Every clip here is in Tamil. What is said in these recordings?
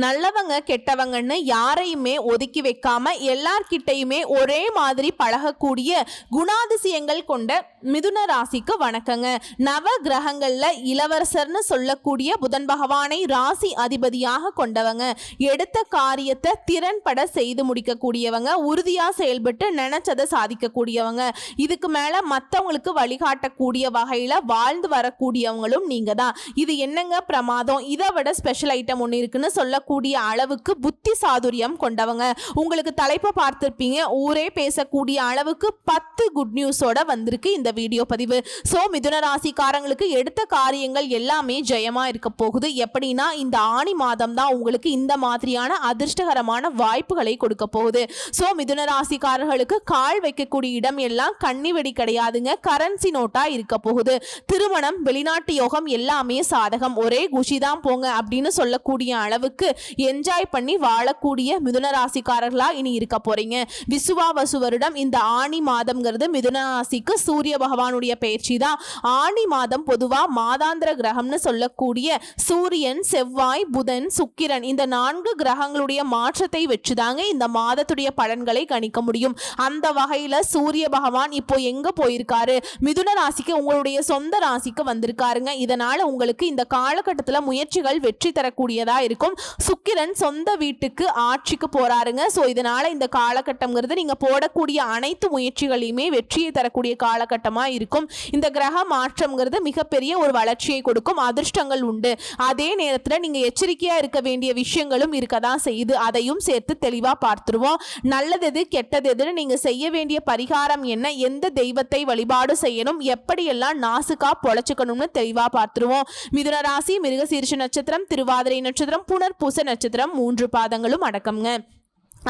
நல்லவங்க கெட்டவங்கன்னு யாரையுமே ஒதுக்கி வைக்காம எல்லார்கிட்டையுமே ஒரே மாதிரி பழகக்கூடிய குணாதிசயங்கள் கொண்ட மிதுன ராசிக்கு வணக்கங்க. நவ கிரகங்கள்ல இளவரசர்னு சொல்லக்கூடிய புதன் பகவானை ராசி அதிபதியாக கொண்டவங்க. எடுத்த காரியத்தை திறன்பட செய்து முடிக்கக்கூடியவங்க. உறுதியா செயல்பட்டு நினைச்சதை சாதிக்கக்கூடியவங்க. இதுக்கு மேல மற்றவங்களுக்கு வழிகாட்டக்கூடிய வகையில வாழ்ந்து வரக்கூடியவங்களும் நீங்க தான். இது என்னங்க பிரமாதம், இதை விட ஸ்பெஷல் ஐட்டம் ஒன்று இருக்குன்னு சொல்லக்கூடிய அளவுக்கு புத்தி சாதுரியம் கொண்டவங்க. உங்களுக்கு தலைப்பை பார்த்திருப்பீங்க, ஊரே பேசக்கூடிய அளவுக்கு 10 குட் நியூஸோட வந்திருக்கு இந்த வீடியோ பதிவு. சோ மிதுன ராசிக்காரங்களுக்கு எடுத்த காரியங்கள் எல்லாமே ஜெயமா இருக்க போகுது. எப்படின்னா இந்த ஆணி மாதம் தான் உங்களுக்கு இந்த மாதிரியான அதிர்ஷ்டகரமான வாய்ப்புகளை கொடுக்க போகுது. சோ மிதுன ராசிக்காரர்களுக்கு கால் வைக்கக்கூடிய இடம் எல்லாம் கன்னிவெடி கிடையாதுங்க, கரன்சி நோட்டா இருக்க போகுது. திருமணம், வெளிநாட்டு யோகம் எல்லாமே சாதகம். ஒரே குஷி தான் போங்க அப்படின்னு சொல்லக்கூடிய அளவுக்கு என்ஜாய் பண்ணி வாழக்கூடிய மிதுன ராசிக்காரர்களா இனி இருக்க போறீங்க. விசுவாவசு வருடம் இந்த ஆணி மாதம்ங்கிறது மிதுன ராசிக்கு சூரிய பகவானுடைய பயிற்சி தான். ஆணி மாதம் பொதுவா மாதாந்திர கிரகம்னு சொல்லக்கூடிய சூரியன், செவ்வாய், புதன், சுக்கிரன் இந்த 4 கிரகங்களுடைய மாற்றத்தை வச்சுதாங்க இந்த மாதத்துடைய பலன்களை கணிக்க முடியும். அந்த வகையில சூரிய பகவான் இப்போ எங்க போயிருக்காரு, மிதுன ராசிக்கு உங்களுடைய சொந்த ராசிக்கு வந்திருக்காருங்க. இதனால உங்களுக்கு இந்த காலகட்டத்தில் முயற்சிகள் வெற்றி தரக்கூடியதா இருக்கும். சுக்கிரன் சொந்த வீட்டுக்கு ஆட்சிக்கு போறாருங்க. சோ இதனால இந்த காலகட்டம்ங்கிறது நீங்க போடக்கூடிய அனைத்து முயற்சிகளையுமே வெற்றியை தரக்கூடிய காலகட்டமா இருக்கும். இந்த கிரக மாற்றம்ங்கிறது மிகப்பெரிய ஒரு வளர்ச்சியை கொடுக்கும். அதிர்ஷ்டங்கள் உண்டு. அதே நேரத்தில் நீங்க எச்சரிக்கையா இருக்க வேண்டிய விஷயங்களும் இருக்கதான் செய்யுது. அதையும் சேர்த்து தெளிவா பார்த்துருவோம். நல்லது எது, கெட்டது எதுன்னு நீங்க செய்ய வேண்டிய பரிகாரம் என்ன, எந்த தெய்வத்தை வழிபாடு செய்யணும், எப்படியெல்லாம் நாசுக்கா பொழைச்சுக்கணும்னு தெளிவா பார்த்துருவோம். மிதுன ராசி மிருகசீரிஷ நட்சத்திரம், திருவாதிரை நட்சத்திரம், புனர்பூச நட்சத்திரம் 3 பாதங்களும் அடக்கம்ங்க.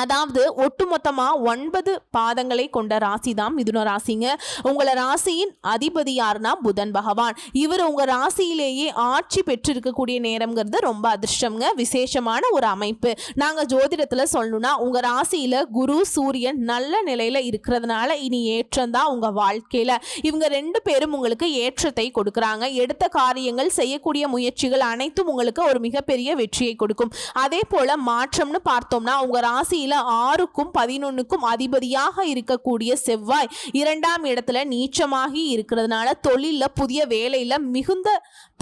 அதாவது ஒட்டுமொத்தமா 9 பாதங்களை கொண்ட ராசி தான் மிதுன ராசிங்க. உங்களை ராசியின் அதிபதி யாருன்னா புதன் பகவான். இவர் உங்க ராசியிலேயே ஆட்சி பெற்றிருக்கக்கூடிய நேரம்ங்கிறது ரொம்ப அதிர்ஷ்டம்ங்க, விசேஷமான ஒரு அமைப்பு. நாங்க ஜோதிடத்துல சொல்லணும்னா உங்க ராசியில குரு, சூரியன் நல்ல நிலையில இருக்கிறதுனால இனி ஏற்றம் தான் உங்க வாழ்க்கையில. இவங்க 2 பேரும் உங்களுக்கு ஏற்றத்தை கொடுக்குறாங்க. எடுத்த காரியங்கள், செய்யக்கூடிய முயற்சிகள் அனைத்தும் உங்களுக்கு ஒரு மிகப்பெரிய வெற்றியை கொடுக்கும். அதே போல மாற்றம்னு பார்த்தோம்னா உங்க ராசி 6க்கும் 11க்கும் அதிபதியாக இருக்கக்கூடிய செவ்வாய் 2ஆம் இடத்துல நீச்சமாகி இருக்கிறதுனால தொழில, புதிய வேலையில மிகுந்த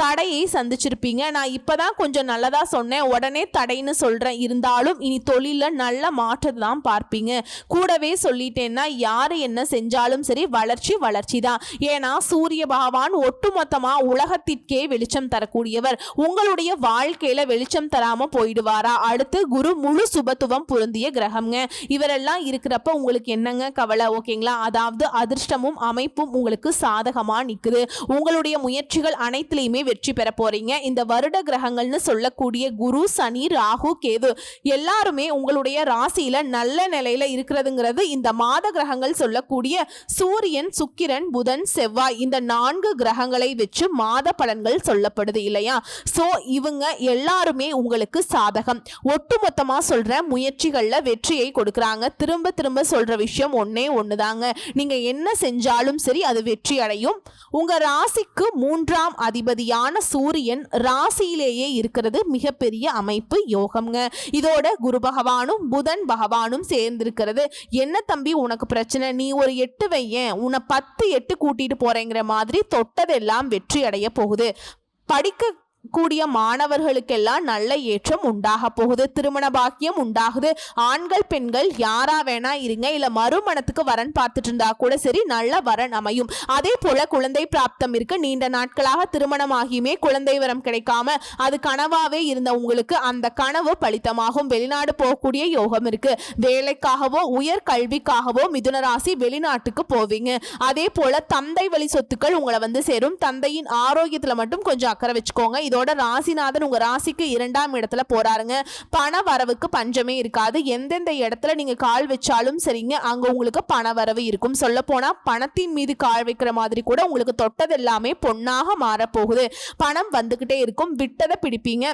தடையை சந்திச்சிருப்பீங்க. நான் இப்பதான் கொஞ்சம் நல்லதா சொன்னேன், உடனே தடைன்னு சொல்றேன். இருந்தாலும் இனி தொழில நல்ல மாற்றத்தை தான் பார்ப்பீங்க. கூடவே சொல்லிட்டேன்னா யாரு என்ன செஞ்சாலும் சரி வளர்ச்சி தான். ஏன்னா சூரிய பகவான் ஒட்டுமொத்தமா உலகத்திற்கே வெளிச்சம் தரக்கூடியவர். உங்களுடைய வாழ்க்கையில வெளிச்சம் தராம போயிடுவாரா? அடுத்து குரு முழு சுபத்துவம் பொருந்திய கிரகம்ங்க. இவரெல்லாம் இருக்கிறப்ப உங்களுக்கு என்னங்க கவலை? ஓகேங்களா? அதாவது அதிர்ஷ்டமும் அமைப்பும் உங்களுக்கு சாதகமா நிக்குது. உங்களுடைய முயற்சிகள் அனைத்திலையுமே வெற்றி பெற போறீங்க. இந்த வருட கிரகங்கள்னு சொல்லக்கூடிய குரு, சனி, ராகு, கேது எல்லாருமே உங்களுடைய ராசியில நல்ல நிலையில இருக்கிறதுங்கிறது இந்த மாத கிரகங்கள் சொல்லக்கூடிய சூரியன், சுக்கிரன், புதன், செவ்வாய் இந்த 4 கிரகங்களை வச்சு மாத பலன்கள் சொல்லப்படுது இல்லையா? சோ இவங்க எல்லாருமே உங்களுக்கு சாதகம். ஒட்டுமொத்தமா சொல்ற முயற்சிகள்ல வெற்றியை கொடுக்கறாங்க. திரும்ப திரும்ப சொல்ற விஷயம் ஒண்ணுதாங்க, நீங்க என்ன செஞ்சாலும் சரி அது வெற்றி அடையும். உங்க ராசிக்கு 3ஆம் அதிபதியான சூரியன் ராசியிலேயே இருக்கிறது மிகப்பெரிய அமைப்பு, யோகம்ங்க. இதோட குரு பகவானும் புதன் பகவானும் சேர்ந்திருக்கிறது. என்ன தம்பி உனக்கு பிரச்சனை, நீ ஒரு 8 வையேன், உன்னை 10 8 கூட்டிட்டு போறேங்கிற மாதிரி தொட்டதெல்லாம் வெற்றி அடைய போகுது. படிக்க கூடிய மாணவர்களுக்கெல்லாம் நல்ல ஏற்றம் உண்டாக போகுது. திருமண பாக்கியம் உண்டாகுது. ஆண்கள் பெண்கள் யாரா வேணா இருங்க, இல்ல மறுமணத்துக்கு வரன் பார்த்துட்டு இருந்தா கூட சரி நல்ல வரன் அமையும். அதே போல குழந்தை பிராப்தம் இருக்கு. நீண்ட நாட்களாக திருமணமாகியுமே குழந்தை வரம் கிடைக்காம அது கனவாவே இருந்த உங்களுக்கு அந்த கனவு பலித்தமாகும். வெளிநாடு போகக்கூடிய யோகம் இருக்கு. வேலைக்காகவோ உயர் கல்விக்காகவோ மிதுன ராசி வெளிநாட்டுக்கு போவீங்க. அதே போல தந்தை வழி சொத்துக்கள் உங்களை வந்து சேரும். தந்தையின் ஆரோக்கியத்துல மட்டும் கொஞ்சம் அக்கறை வச்சுக்கோங்க. இதோட ராசிநாதன் உங்க ராசிக்கு 2ஆம் இடத்துல போறாருங்க. பண வரவுக்கு பஞ்சமே இருக்காது. எந்தெந்த இடத்துல நீங்க கால் வச்சாலும் சரிங்க, அங்க உங்களுக்கு பண வரவு இருக்கும். சொல்ல போனா பணத்தின் மீது கால் வைக்கிற மாதிரி கூட உங்களுக்கு தொட்டது எல்லாமே பொன்னாக மாறப்போகுது. பணம் வந்துகிட்டே இருக்கும். விட்டதை பிடிப்பீங்க.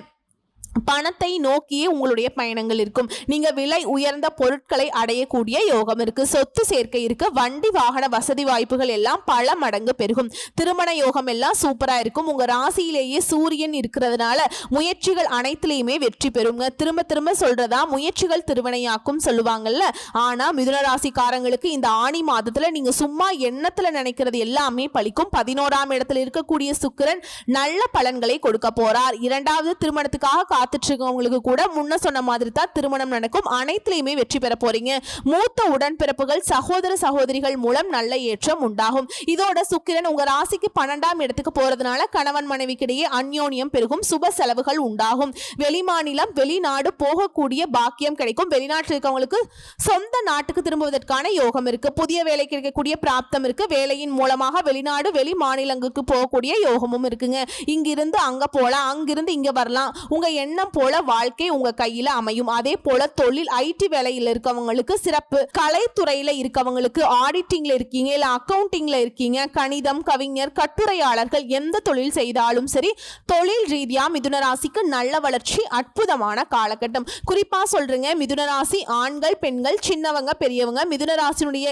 பணத்தை நோக்கியே உங்களுடைய பயணங்கள் இருக்கும். நீங்க விலை உயர்ந்த பொருட்களை அடையக்கூடிய யோகம் இருக்கு. சொத்து சேர்க்கை இருக்கு. வண்டி வாகன வசதி வாய்ப்புகள் எல்லாம் பல மடங்கு பெருகும். திருமண யோகம் எல்லாம் சூப்பரா இருக்கும். உங்க ராசியிலேயே சூரியன் இருக்கிறதுனால முயற்சிகள் அனைத்திலையுமே வெற்றி பெறுங்க. திரும்ப திரும்ப சொல்றதா, முயற்சிகள் திருவினையாக்கும் சொல்லுவாங்கல்ல. ஆனா மிதுன ராசிக்காரங்களுக்கு இந்த ஆணி மாதத்துல நீங்க சும்மா எண்ணத்துல நினைக்கிறது எல்லாமே பலிக்கும். 11ஆம் இடத்துல இருக்கக்கூடிய சுக்கிரன் நல்ல பலன்களை கொடுக்க போறார். இரண்டாவது திருமணத்துக்காக காத்துட்டு கூட முன்ன சொன்ன மாதிரி தான் திருமணம் நடக்கும். அனைத்திலையுமே வெற்றி பெற போறீங்க. மூத்த உடன்பிறப்புகள் சகோதர சகோதரிகள் மூலம் நல்ல ஏற்றம் உண்டாகும். இதோட சுக்கிரன் உங்க ராசிக்கு 12ஆம் இடத்துக்கு போறதுனால கணவன் மனைவிக்கிடையே அந்யோன்யம் பெருகும். சுப செலவுகள் உண்டாகும். வெளிமாநிலம் வெளிநாடு போகக்கூடிய பாக்கியம் கிடைக்கும். வெளிநாட்டில் இருக்கவங்களுக்கு சொந்த நாட்டுக்கு திரும்புவதற்கான யோகம் இருக்கு. புதிய வேலை கிடைக்கக்கூடிய பிராப்தம் இருக்கு. வேலையின் மூலமாக வெளிநாடு வெளி மாநிலங்களுக்கு போகக்கூடிய யோகமும் இருக்குங்க. இங்கிருந்து அங்க போலாம், அங்கிருந்து இங்க வரலாம். உங்க எண்ணம் போல வாழ்க்கை உங்க கையில அமையும். அதே போல தொழில் ஐடி வேலையில் இருக்கவங்களுக்கு சிறப்பு. கலைத்துறையில இருக்கவங்களுக்கு ஆடிட்டிங்ல இருக்கீங்க, இல்ல அக்கவுண்டிங்ல இருக்கீங்க, கணிதம், கவிஞர், கட்டுரையாளர்கள் எந்த தொழில் செய்தாலும் சரி தொழில் ரீதியா மிதுன ராசிக்கு நல்ல வளர்ச்சி, அற்புதமான காலகட்டம். குறிப்பா சொல்றேங்க, மிதுன ராசி ஆண்கள் பெண்கள் சின்னவங்க பெரியவங்க மிதுன ராசினுடைய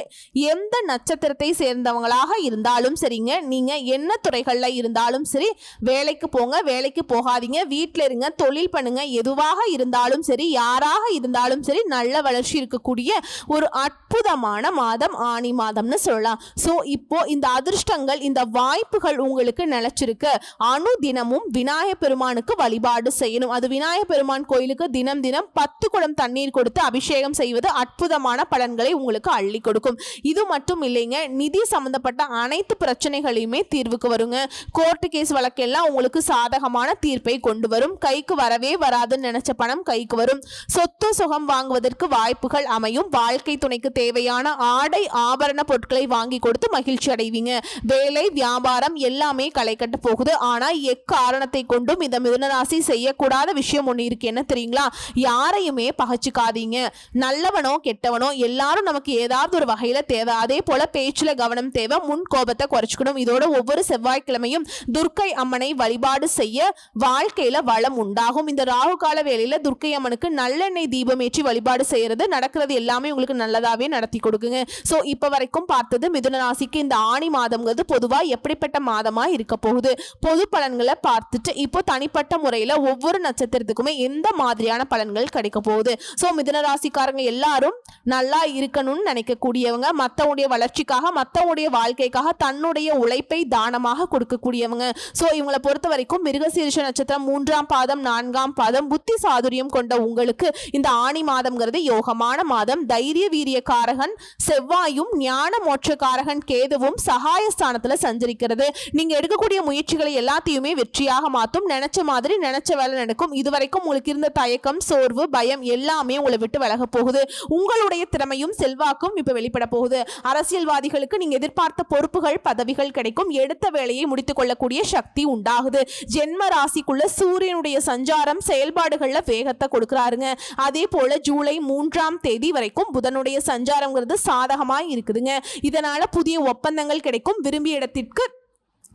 எந்த நட்சத்திரத்தை சேர்ந்தவங்களாக இருந்தாலும் சரிங்க, நீங்க என்ன துறைகள்ல இருந்தாலும் சரி வேலைக்கு போங்க, வேலைக்கு போகாதீங்க, வீட்டில இருங்க, தொழில் பண்ணுங்க. எதுவாக இருந்தாலும் சரி யாராக இருந்தாலும் சரி நல்ல வளர்ச்சி இருக்கக்கூடிய ஒரு அற்புதமான மாதம் ஆணி மாதம்னு சொல்லலாம். சோ இப்போ இந்த அதிர்ஷ்டங்கள் இந்த வாய்ப்புகள் உங்களுக்கு நிலைச்சிருக்கு. அனுதினமும் விநாயக பெருமானுக்கு வழிபாடு செய்யணும். அது விநாயக பெருமான் கோயிலுக்கு தினம் தினம் 10 குடம் தண்ணீர் கொடுத்து அபிஷேகம் செய்வது அற்புதமான பலன்களை உங்களுக்கு அள்ளி கொடுக்கும். இது மட்டும் இல்லைங்க, நிதி சம்பந்தப்பட்ட அனைத்து பிரச்சனைகளையுமே தீர்வுக்கு வருங்க. கோர்ட்டு கேஸ் வழக்கெல்லாம் உங்களுக்கு சாதகமான தீர்ப்பை கொண்டு வரும். கைக்கு வரவே வராதுன்னு நினைச்ச பணம் கைக்கு வரும். சொத்து சுகம் வாங்குவதற்கு வாய்ப்புகள் அமையும். வாழ்க்கை துணைக்கு தேவையான ஆடை ஆபரண பொருட்களை வாங்கி கொடுத்து மகிழ்ச்சி அடைவீங்க. வேலை வியாபாரம் எல்லாமே களை கட்ட போகுது. ஆனா எக்காரணத்தை கொண்டும் இந்த மிதுனராசி செய்யக்கூடாத விஷயம் ஒண்ணு இருக்கு. என்ன தெரியுங்களா? யாரையுமே பகைச்சுக்காதீங்க. நல்லவனோ கெட்டவனோ எல்லாரும் நமக்கு ஏதாவது ஒரு வகையில தேவை. அதே போல பேச்சுல கவனம் தேவை. முன் கோபத்தை குறைச்சுக்கணும். இதோட ஒவ்வொரு செவ்வாய்க்கிழமையும் துர்க்கை அம்மனை வழிபாடு செய்ய வாழ்க்கையில வளம் உண்டாகும். இந்த ராகு கால வேளையில துர்க்கை அம்மனுக்கு நல்லெண்ணெய் தீபம் ஏற்றி வழிபாடு செய்யறது நடக்கிறது எல்லாமே உங்களுக்கு நல்லதாவே நடத்தி கொடுக்குங்க. சோ இப்ப வரைக்கும் பார்த்தது மிதுன ராசிக்கு இந்த ஆணி மாதம்ங்கிறது பொதுவா எப்படிப்பட்ட மாதமா இருக்க போகுது, பொது பலன்களை பார்த்துட்டு இப்போ தனிப்பட்ட முறையில ஒவ்வொரு நட்சத்திரத்துக்குமே எந்த மாதிரியான பலன்கள் கிடைக்க போகுது. சோ மிதுன ராசிக்காரங்க எல்லாரும் நல்லா இருக்கணும்னு நினைக்கக்கூடியவங்க, மத்தவங்களுடைய வளர்ச்சிக்காக மத்தவங்களுடைய வாழ்க்கைக்காக தன்னுடைய உழைப்பை தானமாக கொடுக்கக்கூடியவங்க. சோ இவங்களை பொறுத்த வரைக்கும் மிருகசீரிஷ நட்சத்திரம் 3ஆம் பாதம் 4ஆம் பாதம் புத்தி சாதுரியம் கொண்ட உங்களுக்கு இந்த ஆணி மாதம்ங்கிறது யோகமான மாதம். தைரிய வீரிய காரகன் செவ்வாயும் ஞான மோட்சக்காரகன் கேதுவும் சகாயஸ்தானத்துல சஞ்சரிக்கிறது. நீங்க எடுக்கக்கூடிய முயற்சிகளை எல்லாத்தையுமே வெற்றியாக மாற்றும். நினைச்ச மாதிரி நினைச்ச வேலை நடக்கும். இதுவரைக்கும் உங்களுக்கு இருந்த தயக்கம் சோர்வு பயம் எல்லாமே உங்களை விட்டு விலக போகுது. உங்களுடைய திறமையும் செல்வாக்கும் இப்ப வெளிப்பட போகுது. அரசியல்வாதிகளுக்கு நீங்க எதிர்பார்த்த பொறுப்புகள் பதவிகள் கிடைக்கும். எடுத்த வேலையை முடித்துக் கொள்ளக்கூடிய சக்தி உண்டாகுது. ஜென்ம ராசிக்குள்ள சூரியனுடைய சஞ்சாரம் செயல்பாடுகள்ல வேகத்தை கொடுக்கிறாருங்க. அதே போல ஜூலை 3ஆம் தேதி வரைக்கும் புதனுடைய சஞ்சாரம்ங்கிறது சாதகமாய் இருக்குதுங்க. இதனால புதிய ஒப்பந்தங்கள் கிடைக்கும். விரும்பிய இடத்திற்கு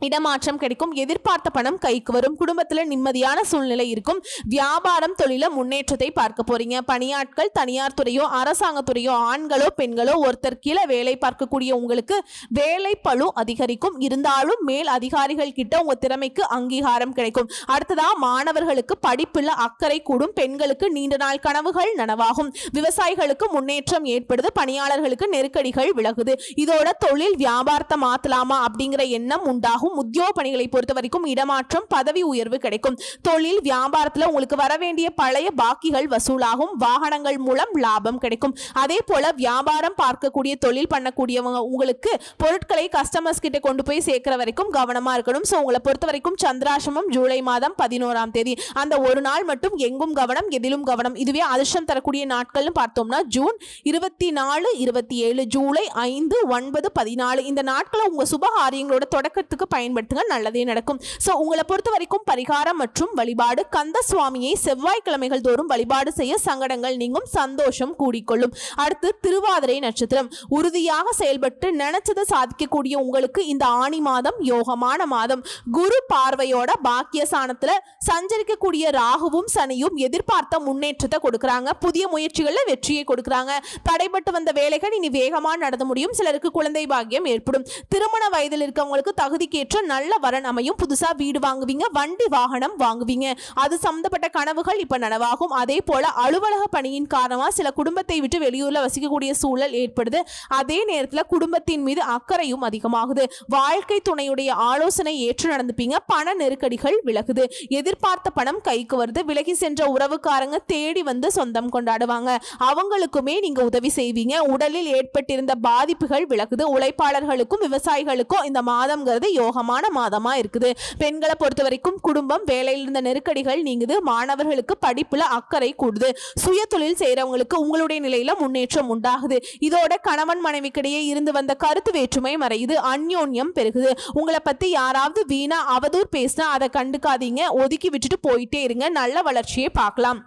இடமாற்றம் கிடைக்கும். எதிர்பார்த்த பணம் கைக்கு வரும். குடும்பத்துல நிம்மதியான சூழ்நிலை இருக்கும். வியாபாரம் தொழில முன்னேற்றத்தை பார்க்க போறீங்க. பணியாட்கள் தனியார் துறையோ அரசாங்க துறையோ ஆண்களோ பெண்களோ ஒருத்தர் கீழே வேலை பார்க்கக்கூடிய உங்களுக்கு வேலை பளு அதிகரிக்கும். இருந்தாலும் மேல் அதிகாரிகள் கிட்ட உங்க திறமைக்கு அங்கீகாரம் கிடைக்கும். அடுத்ததா மாணவர்களுக்கு படிப்புல அக்கறை கூடும். பெண்களுக்கு நீண்ட நாள் கனவுகள் நனவாகும். விவசாயிகளுக்கு முன்னேற்றம் ஏற்படுது. பணியாளர்களுக்கு நெருக்கடிகள் விலகுது. இதோட தொழில் வியாபாரத்தை மாத்தலாமா அப்படிங்கிற எண்ணம் உண்டாகும். உத்தியோக பணிகளை பொறுத்த வரைக்கும் இடமாற்றம் பதவி உயர்வு கிடைக்கும். தொழில் வியாபாரத்துல உங்களுக்கு வர வேண்டிய பழைய பாக்கிகள் வசூலாகும். வாகனங்கள் மூலம் லாபம் கிடைக்கும். அதே போல வியாபாரம் பார்க்கக்கூடிய தொழில் பண்ணக்கூடியவங்க உங்களுக்கு பொருட்களை கஸ்டமர்ஸ் கிட்ட கொண்டு போய் சேர்க்கிற வரைக்கும் கவனமா இருக்கணும். சோ உங்களை பொறுத்த வரைக்கும் சந்திராசிரமம் ஜூலை மாதம் 11ஆம் தேதி அந்த ஒரு நாள் மட்டும் எங்கும் கவனம் எதிலும் கவனம். இதுவே அதிர்ஷ்டம் தரக்கூடிய நாட்கள்னு பார்த்தோம்னா ஜூன் 24 27 ஜூலை 5 9 14 இந்த நாட்களை உங்க சுபகாரியங்களோட தொடக்கத்துக்கு பயன்படுத்துங்க, நல்லதே நடக்கும். ஸோ உங்களை பொறுத்த வரைக்கும் பரிகாரம் மற்றும் வழிபாடு, கந்த சுவாமியை செவ்வாய்க்கிழமைகள் தோறும் வழிபாடு செய்ய சங்கடங்கள் நீங்கும், சந்தோஷம் கூடிக்கொள்ளும். அடுத்து திருவாதிரை நட்சத்திரம். உறுதியாக செயல்பட்டு நினைச்சதை சாதிக்கக்கூடிய உங்களுக்கு இந்த ஆணி மாதம் யோகமான மாதம். குரு பார்வையோட பாக்கியஸ்தானத்துல சஞ்சரிக்கக்கூடிய ராகுவும் சனியும் எதிர்பார்த்த முன்னேற்றத்தை கொடுக்கறாங்க. புதிய முயற்சிகள்ல வெற்றியை கொடுக்கறாங்க. தடைபட்டு வந்த வேலைகள் இனி வேகமா நடந்து முடியும். சிலருக்கு குழந்தை பாக்கியம் ஏற்படும். திருமண வயதில் இருக்கவங்களுக்கு தகுதிக்கேற்ற நல்ல வரன் அமையும். புதுசா வீடு வாங்குவீங்க, வண்டி வாகனம் வாங்குவீங்க. அது சம்பந்தப்பட்ட கனவுகள் இப்ப நனவாகும். அதே போல அலுவலக பணியின் காரணமா சில குடும்பத்தை விட்டு வெளியூர்ல வசிக்கக்கூடிய சூழல் ஏற்படுது. அதே நேரத்துல குடும்பத்தின் மீது அக்கறையும் அதிகமாகுது. வாழ்க்கை துணையுடைய ஆலோசனை ஏற்று நடந்துப்பீங்க. பண நெருக்கடிகள் விலகுது. எதிர்பார்த்த பணம் கைக்கு வருது. விலகி சென்ற உறவுக்காரங்க தேடி வந்து சொந்தம் கொண்டாடுவாங்க. அவங்களுக்குமே நீங்க உதவி செய்வீங்க. உடலில் ஏற்பட்டிருந்த பாதிப்புகள் விலகுது. உழைப்பாளர்களுக்கும் விவசாயிகளுக்கும் இந்த மாதம்ங்கிறது யோகமான மாதமா இருக்குது. பெண்களை பொறுத்த வரைக்கும் குடும்பம், வேலையில் இருந்த நெருக்கடிகள் நீங்குது. மாணவர்களுக்கு படிப்புல அக்கறை கூடுது. சுய தொழில் செய்யறவங்களுக்கு உங்களுடைய நிலையில முன்னேற்றம் உண்டாகுது. இதோட கணவன் மனைவிக்கிடையே இருந்து வந்த கருத்து வேற்றுமை மறையுது. அந்யோன்யம் பெருகுது. உங்களை பத்தி யாராவது வீணா அவதூறு பேசினா அதை கண்டுக்காதீங்க, ஒதுக்கி விட்டுட்டு போயிட்டே இருங்க. நல்ல வளர்ச்சியை பார்க்கலாம்.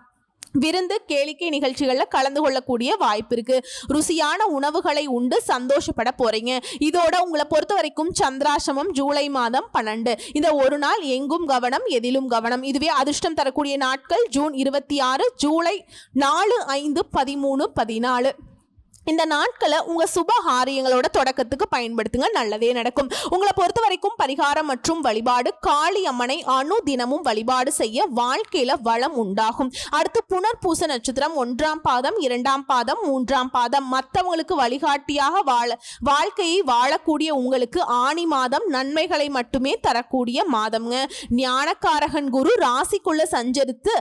விருந்து கேளிக்கை நிகழ்ச்சிகள்ல கலந்து கொள்ளக்கூடிய வாய்ப்பு இருக்கு. ருசியான உணவுகளை உண்டு சந்தோஷப்பட போறீங்க. இதோட உங்களை பொறுத்த வரைக்கும் சந்திராசிரமம் ஜூலை மாதம் 12. இந்த ஒரு நாள் எங்கும் கவனம், எதிலும் கவனம். இதுவே அதிர்ஷ்டம் தரக்கூடிய நாட்கள் ஜூன் 26, ஜூலை 4, 5, 13, 14. இந்த நாட்களை உங்க சுப காரியங்களோட தொடக்கத்துக்கு பயன்படுத்துங்க, நல்லதே நடக்கும். உங்களை பொறுத்த வரைக்கும் பரிகாரம் மற்றும் வழிபாடு, காளி அம்மனை தினமும் வழிபாடு செய்ய வாழ்க்கையில வளம் உண்டாகும். அடுத்து புனர்பூச நட்சத்திரம் 1ஆம் பாதம், 2ஆம் பாதம், 3ஆம் பாதம். மற்றவங்களுக்கு வழிகாட்டியாக வாழ்க்கையை வாழக்கூடிய உங்களுக்கு ஆணி மாதம் நன்மைகளை மட்டுமே தரக்கூடிய மாதம்ங்க. ஞானக்காரகன் குரு ராசிக்குள்ள சஞ்சரித்து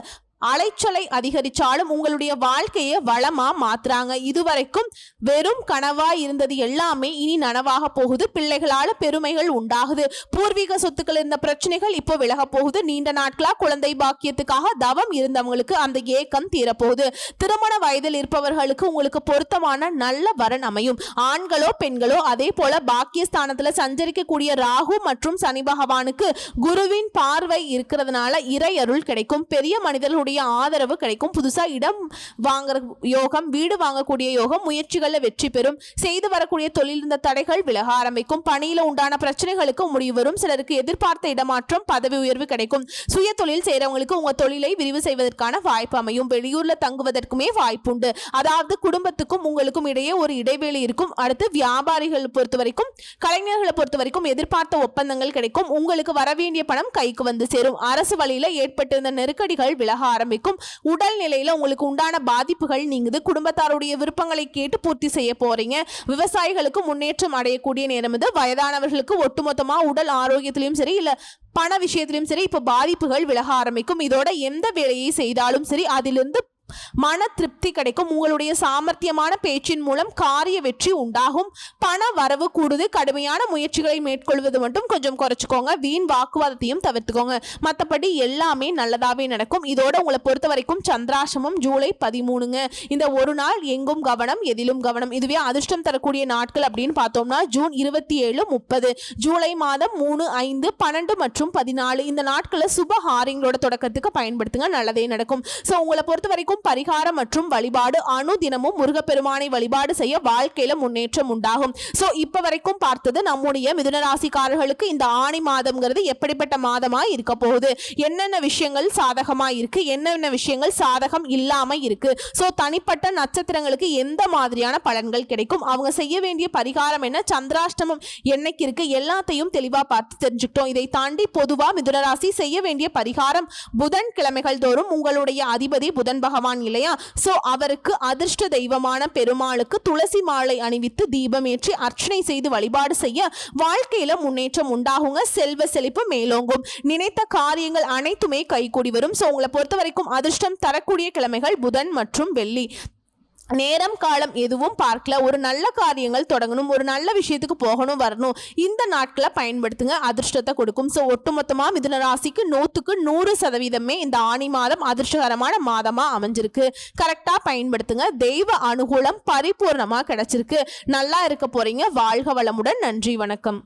அலைச்சலை அதிகரிச்சாலும் உங்களுடைய வாழ்க்கையை வளமா மாத்துறாங்க. இதுவரைக்கும் வெறும் கனவா இருந்தது எல்லாமே இனி நனவாக போகுது. பிள்ளைகளால பெருமைகள் உண்டாகுது. பூர்வீக சொத்துக்கள் இருந்த பிரச்சனைகள் இப்போ விலக போகுது. நீண்ட நாட்களா குழந்தை பாக்கியத்துக்காக தவம் இருந்தவங்களுக்கு அந்த ஏக்கம் தீரப்போகுது. திருமண வயதில் இருப்பவர்களுக்கு உங்களுக்கு பொருத்தமான நல்ல வரன் அமையும். ஆண்களோ பெண்களோ. அதே போல பாக்கியஸ்தானத்துல சஞ்சரிக்கக்கூடிய ராகு மற்றும் சனி பகவானுக்கு குருவின் பார்வை இருக்கிறதுனால இறை அருள் கிடைக்கும். பெரிய மனிதர்களுடைய ஆதரவு கிடைக்கும். புதுசா இடம் வாங்குற யோகம், வீடு வாங்கக்கூடிய யோகம், முயற்சிகள்ல வெற்றி பெறும். செய்து வரக்கூடிய தொழில் இருந்த தடைகள் விலக ஆரம்பிக்கும். பணியில உண்டான பிரச்சனைகளுக்கு முடிவு வரும். சிலருக்கு எதிர்பார்த்த இடமாற்றம், பதவி உயர்வு கிடைக்கும். சுய தொழில் செய்யறவங்களுக்கு உங்க தொழிலை விரிவு செய்வதற்கான வாய்ப்பு அமையும். வெளியூர்ல தங்குவதற்குமே வாய்ப்புண்டு. அதாவது குடும்பத்துக்கும் உங்களுக்கும் இடையே ஒரு இடைவேளை இருக்கும். அடுத்து வியாபாரிகள் பொறுத்த வரைக்கும், கலைஞர்களை பொறுத்த வரைக்கும் எதிர்பார்த்த ஒப்பந்தங்கள் கிடைக்கும். உங்களுக்கு வரவேண்டிய பணம் கைக்கு வந்து சேரும். அரசு வழியில ஏற்பட்டிருந்த நெருக்கடிகள் விலக ஆரம்பிக்கும். உடல் நிலையில உங்களுக்கு உண்டான பாதிப்புகள் நீங்குது. குடும்பத்தாருடைய விருப்பங்களை கேட்டு பூர்த்தி செய்ய போறீங்க. விவசாயிகளுக்கு முன்னேற்றம் அடையக்கூடிய நேரம் இது. வயதானவர்களுக்கு ஒட்டுமொத்தமா உடல் ஆரோக்கியத்திலும் சரி, இல்ல பண விஷயத்திலும் சரி, இப்ப பாதிப்புகள் விலக ஆரம்பிக்கும். இதோட எந்த வேலையை செய்தாலும் சரி அதிலிருந்து மன திருப்தி கிடைக்கும். உங்களுடைய சாமர்த்தியமான பேச்சின் மூலம் காரிய வெற்றி உண்டாகும். பண வரவு கூடுது. கடுமையான முயற்சிகளை மேற்கொள்வது மட்டும் கொஞ்சம் குறைச்சிக்கோங்க. வீண் வாக்குவாதத்தையும் தவிர்த்துக்கோங்க. மற்றபடி எல்லாமே நல்லதாவே நடக்கும். இதோட உங்களை பொறுத்த வரைக்கும் சந்திராசிரமம் ஜூலை 13ங்க. இந்த ஒரு நாள் எங்கும் கவனம், எதிலும் கவனம். இதுவே அதிர்ஷ்டம் தரக்கூடிய நாட்கள் அப்படின்னு பார்த்தோம்னா ஜூன் 27, 30, ஜூலை மாதம் 3, 5, 12 மற்றும் 14. இந்த நாட்களை சுப காரியங்களோட தொடக்கத்துக்கு பயன்படுத்துங்க, நல்லதே நடக்கும். ஸோ உங்களை பொறுத்த வரைக்கும் பரிகாரம் மற்றும் வழிபாடு, தினமும் முருகப்பெருமானை வழிபாடு செய்ய வாழ்க்கையில முன்னேற்றம் உண்டாகும். சோ இப்ப வரைக்கும் பார்த்தது நம்முடைய மிதுன ராசிக்காரர்களுக்கு இந்த ஆணி மாதம்ங்கிறது எப்படிப்பட்ட மாதமா இருக்க போகுது, என்னென்ன விஷயங்கள் சாதகமா இருக்கு, என்னென்ன விஷயங்கள் சாதகம் இல்லாம இருக்கு, சோ தனிப்பட்ட நட்சத்திரங்களுக்கு எந்த மாதிரியான பலன்கள் கிடைக்கும், அவங்க செய்ய வேண்டிய பரிகாரம் என்ன, சந்திராஷ்டமம் என்னைக்கு இருக்கு, எல்லாத்தையும் தெளிவா பார்த்து தெரிஞ்சுக்கிட்டோம். இதை தாண்டி பொதுவா மிதுன ராசி செய்ய வேண்டிய பரிகாரம், புதன் கிழமைகள் தோறும் உங்களுடைய அதிபதி புதன் பகவான் இல்லையா, சோ அவருக்கு அதிர்ஷ்ட தெய்வமான பெருமாளுக்கு துளசி மாலை அணிவித்து தீபம் ஏற்றி அர்ச்சனை செய்து வழிபாடு செய்ய வாழ்க்கையில முன்னேற்றம் உண்டாகுங்க. செல்வ செழிப்பு மேலோங்கும். நினைத்த காரியங்கள் அனைத்துமே கைகூடி வரும். சோ உங்களை பொறுத்த வரைக்கும் அதிர்ஷ்டம் தரக்கூடிய கிழமைகள் புதன் மற்றும் வெள்ளி. நேரம் காலம் எதுவும் பார்க்கல, ஒரு நல்ல காரியங்கள் தொடங்கணும், ஒரு நல்ல விஷயத்துக்கு போகணும் வரணும், இந்த நாட்களை பயன்படுத்துங்க, அதிர்ஷ்டத்தை கொடுக்கும். ஸோ ஒட்டுமொத்தமா மிதுன ராசிக்கு 100க்கு 100% இந்த ஆணி மாதம் அதிர்ஷ்டகரமான மாதமா அமைஞ்சிருக்கு. கரெக்டா பயன்படுத்துங்க. தெய்வ அனுகூலம் பரிபூர்ணமா கிடைச்சிருக்கு. நல்லா இருக்க போறீங்க. வாழ்க வளமுடன். நன்றி, வணக்கம்.